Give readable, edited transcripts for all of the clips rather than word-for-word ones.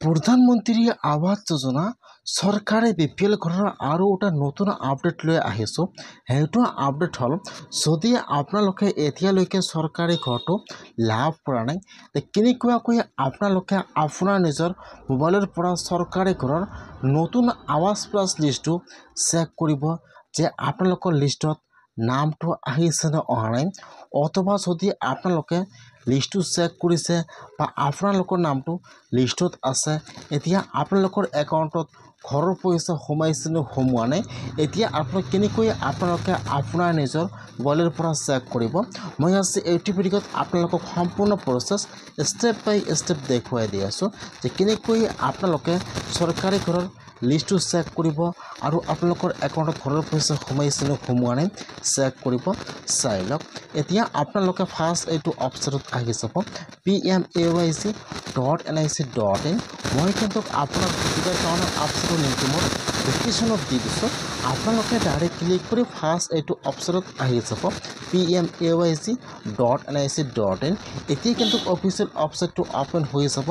প্ৰধানমন্ত্ৰী আৱাস যোজনা চৰকাৰে বিপিএল ঘৰৰ আৰু এটা নতুন আপডেট লৈ আহিছোঁ। সেইটো আপডেট হ'ল যদি আপোনালোকে এতিয়ালৈকে চৰকাৰী ঘৰটো লাভ কৰা নাই কেনেকুৱাকৈ আপোনালোকে আপোনাৰ নিজৰ মোবাইলৰ পৰা চৰকাৰী ঘৰৰ নতুন আৱাস প্লাছ লিষ্টটো চেক কৰিব যে আপোনালোকৰ লিষ্টত নামটো আহিছে নে অহা নাই, অথবা যদি আপোনালোকে লিষ্টটো চেক কৰিছে বা আপোনালোকৰ নামটো লিষ্টত আছে, এতিয়া আপোনালোকৰ একাউণ্টত ঘৰৰ পইচা সোমাইছে নে সোমোৱা নাই, এতিয়া আপোনালোকে আপোনাৰ নিজৰ মোবাইলৰ পৰা চেক কৰিব। মই আজি এইটো ভিডিঅ'ত আপোনালোকক সম্পূৰ্ণ প্ৰচেছ ষ্টেপ বাই ষ্টেপ দেখুৱাই দি আছোঁ যে কেনেকৈ আপোনালোকে চৰকাৰী ঘৰৰ লিষ্টটো চেক কৰিব আৰু আপোনালোকৰ একাউণ্টত ঘৰৰ পইচা সোমাইছে নে সোমোৱা নাই চেক কৰিব। চাই লওক। এতিয়া আপোনালোকে ফাৰ্ষ্ট এইটো অপশ্যনত আহি যাব pmayc.nic.in। মই কিন্তু আপোনাক সুবিধাৰ কাৰণে অপশ্যনৰ লিংকটো মই ডিছক্ৰিপশ্যনত দি দিছোঁ। আপোনালোকে ডাইৰেক্ট ক্লিক কৰি ফাৰ্ষ্ট এইটো অপশ্যনত আহি যাব pmayc.nic.in। এতিয়া কিন্তু অফিচিয়েল ৱেবছাইটটো অপেন হৈ যাব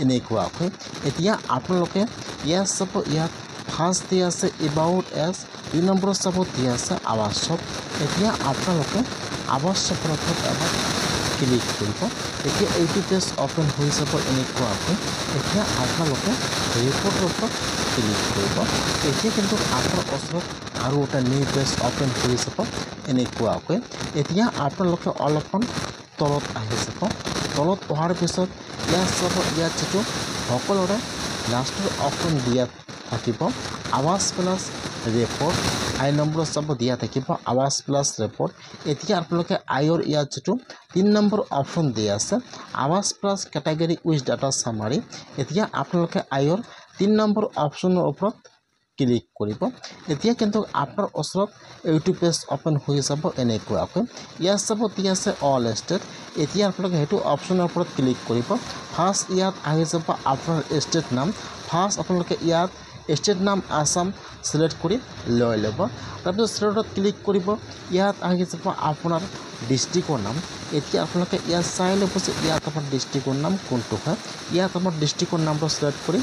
এনেকুৱাকৈ। এতিয়া আপোনালোকে ইয়াত চাব, ইয়াত ফাৰ্ষ্ট দিয়া আছে এবাউট এছ, 2 নম্বৰত চাব দিয়া আছে আৱাস শপ। এতিয়া আপোনালোকে আৱাস শপৰ ওপৰত এবাৰ ক্লিক কৰিব। এতিয়া এইটো পেজ অপেন হৈ যাব এনেকুৱাকৈ। এতিয়া আপোনালোকে ৰিপৰ্টৰ ওপৰত ক্লিক কৰিব। এতিয়া কিন্তু আপোনাৰ ওচৰত আৰু এটা নিউ পেজ অপেন হৈ যাব এনেকুৱাকৈ। এতিয়া আপোনালোকে অলপমান তলত আহি যাব। তলত অহাৰ পিছত ইয়াত চাব, ইয়াত যিটো সকলোৰে লাষ্টৰ অপশ্যন দিয়া থাকিব আৱাস প্লাছ ৰিপৰ্ট, আই নম্বৰ চাব দিয়া থাকিব আৱাস প্লাছ ৰিপৰ্ট। এতিয়া আপোনালোকে আইৰ ইয়াত যিটো 3 নম্বৰ অপশ্যন দিয়া আছে আৱাস প্লাছ কেটেগৰী উইথ ডাটা চামাৰি, এতিয়া আপোনালোকে আইৰ 3 নম্বৰ অপশ্যনৰ ওপৰত ক্লিক কৰিব। এতিয়া কিন্তু আপোনাৰ ওচৰত এইটো পেজ অপেন হৈ যাব এনেকুৱাকৈ। ইয়াত চাব দিয়া আছে অল ষ্টেট, এতিয়া আপোনালোকে সেইটো অপশ্যনৰ ওপৰত ক্লিক কৰিব। ফাৰ্ষ্ট ইয়াত আহি যাব আপোনাৰ ষ্টেট নাম। ফাৰ্ষ্ট আপোনালোকে ইয়াত ষ্টেট নাম আসাম চিলেক্ট কৰি লৈ ল'ব। তাৰপিছত ষ্টেটত ক্লিক কৰিব। ইয়াত আহি যাব আপোনাৰ ডিষ্ট্ৰিক্টৰ নাম। এতিয়া আপোনালোকে ইয়াত চাই ল'ব যে ইয়াত আপোনাৰ ডিষ্ট্ৰিক্টৰ নাম কোনটো হয়। ইয়াত আমাৰ ডিষ্ট্ৰিক্টৰ নামটো চিলেক্ট কৰি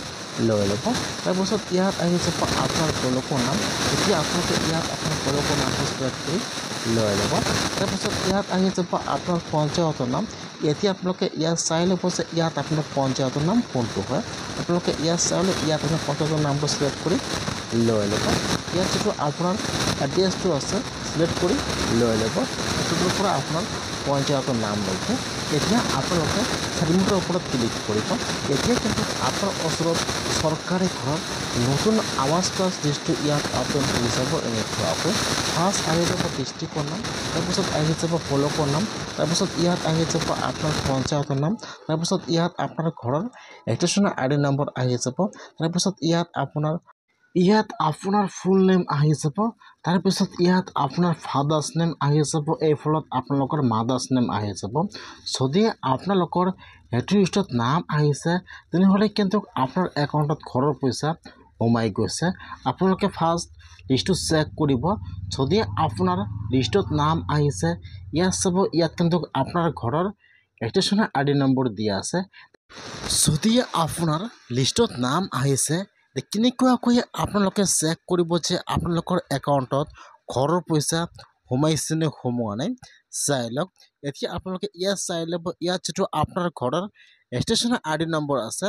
লৈ ল'ব। তাৰপিছত ইয়াত আহি যাব আপোনাৰ ব্লকৰ নাম। এতিয়া আপোনালোকে ইয়াত আপোনাৰ ব্লকৰ নামটো চিলেক্ট কৰি লৈ ল'ব। তাৰপিছত ইয়াত আহি যাব আপোনাৰ পঞ্চায়তৰ নাম। এতিয়া আপোনালোকে ইয়াত চাই ল'ব যে ইয়াত আপোনাৰ পঞ্চায়তৰ নাম কোনটো হয়। আপোনালোকে ইয়াত চাই লৈ ইয়াত আপোনাৰ পঞ্চায়তৰ নামটো চিলেক্ট কৰি লৈ ল'ব। ইয়াত যিটো আপোনাৰ এড্ৰেছটো আছে চিলেক্ট কৰি লৈ ল'ব। সেইটোৰ পৰা আপোনাৰ পঞ্চায়তৰ নাম লৈছে। এতিয়া আপোনালোকে চাৰিমিটাৰ ওপৰত ক্লিক কৰিব। এতিয়া কিন্তু আপোনাৰ ওচৰত চৰকাৰী ঘৰৰ নতুন আৱাস প্লাছ লিষ্টটো ইয়াত অপেন হৈ যাব এনেকুৱাকৈ। ফাৰ্ষ্ট আহি যাব ডিষ্ট্ৰিক্টৰ নাম, তাৰপিছত আহি যাব ব্লকৰ নাম, তাৰপিছত ইয়াত আহি যাব আপোনাৰ পঞ্চায়তৰ নাম, তাৰপিছত ইয়াত আপোনাৰ ঘৰৰ ৰেজিষ্ট্ৰেশ্যন আই ডি নম্বৰ আহি যাব, তাৰপিছত ইয়াত আপোনাৰ ফুল নেম আহি যাব, তাৰপিছত ইয়াত আপোনাৰ ফাদাৰ্ছ নেম আহি যাব, এই ফলত আপোনালোকৰ মাদাৰ্ছ নেম আহি যাব। যদি আপোনালোকৰ সেইটো লিষ্টত নাম আহিছে তেনেহ'লে কিন্তু আপোনাৰ একাউণ্টত ঘৰৰ পইচা সোমাই গৈছে। আপোনালোকে ফাৰ্ষ্ট লিষ্টটো চেক কৰিব। যদি আপোনাৰ লিষ্টত নাম আহিছে ইয়াত চাব, ইয়াত কিন্তু আপোনাৰ ঘৰৰ ৰেজিষ্ট্ৰেশ্যন আই ডি নম্বৰ দিয়া আছে। যদি আপোনাৰ লিষ্টত নাম আহিছে কেনেকুৱাকৈ আপোনালোকে চেক কৰিব যে আপোনালোকৰ একাউণ্টত ঘৰৰ পইচা সোমাইছে নে সোমোৱা নাই চাই লওক। এতিয়া আপোনালোকে ইয়াত চাই ল'ব, ইয়াত যিটো আপোনাৰ ঘৰৰ ৰেজিষ্ট্ৰেশ্যন আই ডি নম্বৰ আছে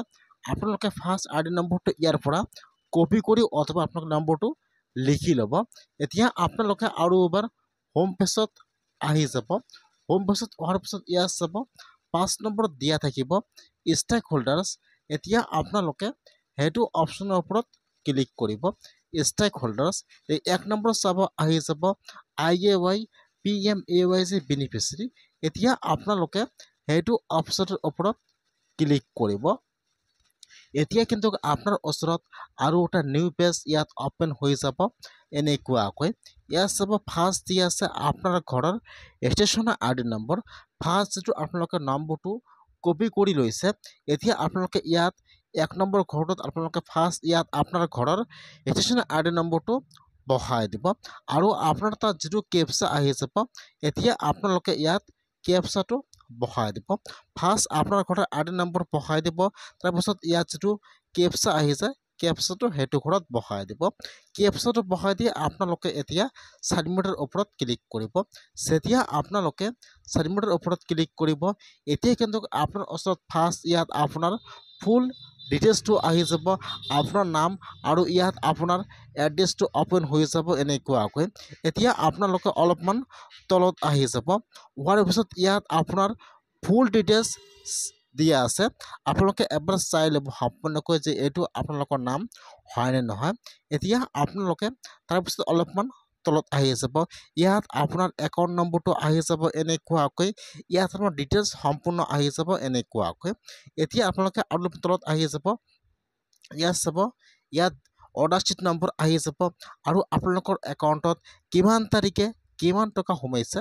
আপোনালোকে ফাৰ্ষ্ট আই ডি নম্বৰটো ইয়াৰ পৰা কপি কৰি অথবা আপোনালোকৰ নম্বৰটো লিখি ল'ব। এতিয়া আপোনালোকে আৰু এবাৰ হোম পেজত আহি যাব। হোম পেজত অহাৰ পিছত ইয়াত চাব 5 নম্বৰত দিয়া থাকিব ষ্টেক হোল্ডাৰ্ছ। এতিয়া আপোনালোকে সেইটো অপশ্যনৰ ওপৰত ক্লিক কৰিব। ষ্টেক হোল্ডাৰ্ছ এই 1 নম্বৰ চাব আহি যাব IAY PMAYC বেনিফিচিয়াৰী। এতিয়া আপোনালোকে সেইটো অপশ্যনৰ ওপৰত ক্লিক কৰিব। এতিয়া কিন্তু আপোনাৰ ওচৰত আৰু এটা নিউ পেজ ইয়াত অপেন হৈ যাব এনেকুৱাকৈ। ইয়াত চাব ফাৰ্ষ্ট দিয়া আছে আপোনাৰ ঘৰৰ ৰেজিষ্ট্ৰেশ্যন আই ডি নম্বৰ। ফাৰ্ষ্ট যিটো আপোনালোকে নম্বৰটো কপি কৰি লৈছে, এতিয়া আপোনালোকে ইয়াত 1 নম্বৰ ঘৰটোত আপোনালোকে ফাৰ্ষ্ট ইয়াত আপোনাৰ ঘৰৰ ৰেজিষ্ট্ৰেশ্যন আই ডি নম্বৰটো বহাই দিব আৰু আপোনাৰ তাত যিটো কেপচা আহি যাব এতিয়া আপোনালোকে ইয়াত কেপচাটো বহাই দিব ফাৰ্ষ্ট আপোনাৰ ঘৰত আইডি নম্বৰ বহাই দিব তাৰপিছত ইয়াত যিটো কেপচা আহি যায় কেপচাটো সেইটো ঘৰত বহাই দিব কেপচাটো বহাই দি আপোনালোকে এতিয়া ছাবমিটৰ ওপৰত ক্লিক কৰিব যেতিয়া আপোনালোকে ছাবমিটৰ ওপৰত ক্লিক কৰিব এতিয়া কিন্তু আপোনাৰ ওচৰত ফাৰ্ষ্ট ইয়াত আপোনাৰ ফুল ডিটেইলছটো আহি যাব আপোনাৰ নাম আৰু ইয়াত আপোনাৰ এড্ৰেছটো অপেন হৈ যাব এনেকুৱাকৈ এতিয়া আপোনালোকে অলপমান তলত আহি যাব হোৱাৰ পিছত ইয়াত আপোনাৰ ফুল ডিটেইলছ দিয়া আছে আপোনালোকে এবাৰ চাই ল'ব সম্পূৰ্ণকৈ যে এইটো আপোনালোকৰ নাম হয় নে নহয় এতিয়া আপোনালোকে তাৰপিছত অলপমান তলত আহি যাব ইয়াত আপোনাৰ একাউণ্ট নম্বৰটো আহি যাব এনেকুৱাকৈ ইয়াত আপোনাৰ ডিটেইলছ সম্পূৰ্ণ আহি যাব এনেকুৱাকৈ এতিয়া আপোনালোকে অলপ তলত আহি যাব ইয়াত চাব ইয়াত অৰ্ডাৰ শ্বীট নম্বৰ আহি যাব আৰু আপোনালোকৰ একাউণ্টত কিমান তাৰিখে কিমান টকা সোমাইছে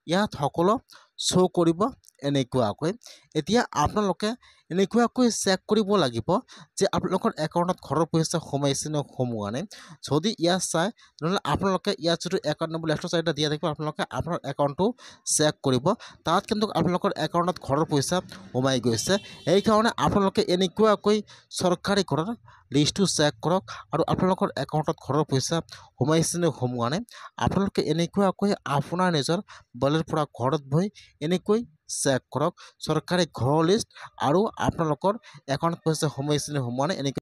ইয়াত সকলো শ্ব' কৰিব এনেকুৱাকৈ এতিয়া আপোনালোকে এনেকুৱাকৈ চেক কৰিব লাগিব যে আপোনালোকৰ একাউণ্টত ঘৰৰ পইচা সোমাইছে নে সোমোৱা নাই যদি ইয়াত চাই তেনেহ'লে আপোনালোকে ইয়াত যিটো একাউণ্ট নম্বৰ লেফ্ট চাইডত দিয়া থাকিব আপোনালোকে আপোনাৰ একাউণ্টটো চেক কৰিব তাত কিন্তু আপোনালোকৰ একাউণ্টত ঘৰৰ পইচা সোমাই গৈছে সেইকাৰণে আপোনালোকে এনেকুৱাকৈ চৰকাৰী ঘৰৰ লিষ্টটো চেক কৰক আৰু আপোনালোকৰ একাউণ্টত ঘৰৰ পইচা সোমাইছে নে সোমোৱা নাই আপোনালোকে এনেকুৱাকৈ আপোনাৰ নিজৰ মোবাইলৰ পৰা ঘৰত বহি এনেকৈ চেক কৰক চৰকাৰী ঘৰৰ লিষ্ট আৰু আপোনালোকৰ একাউণ্টত পইচা সোমাইছে নে সোমোৱা নাই এনেকৈ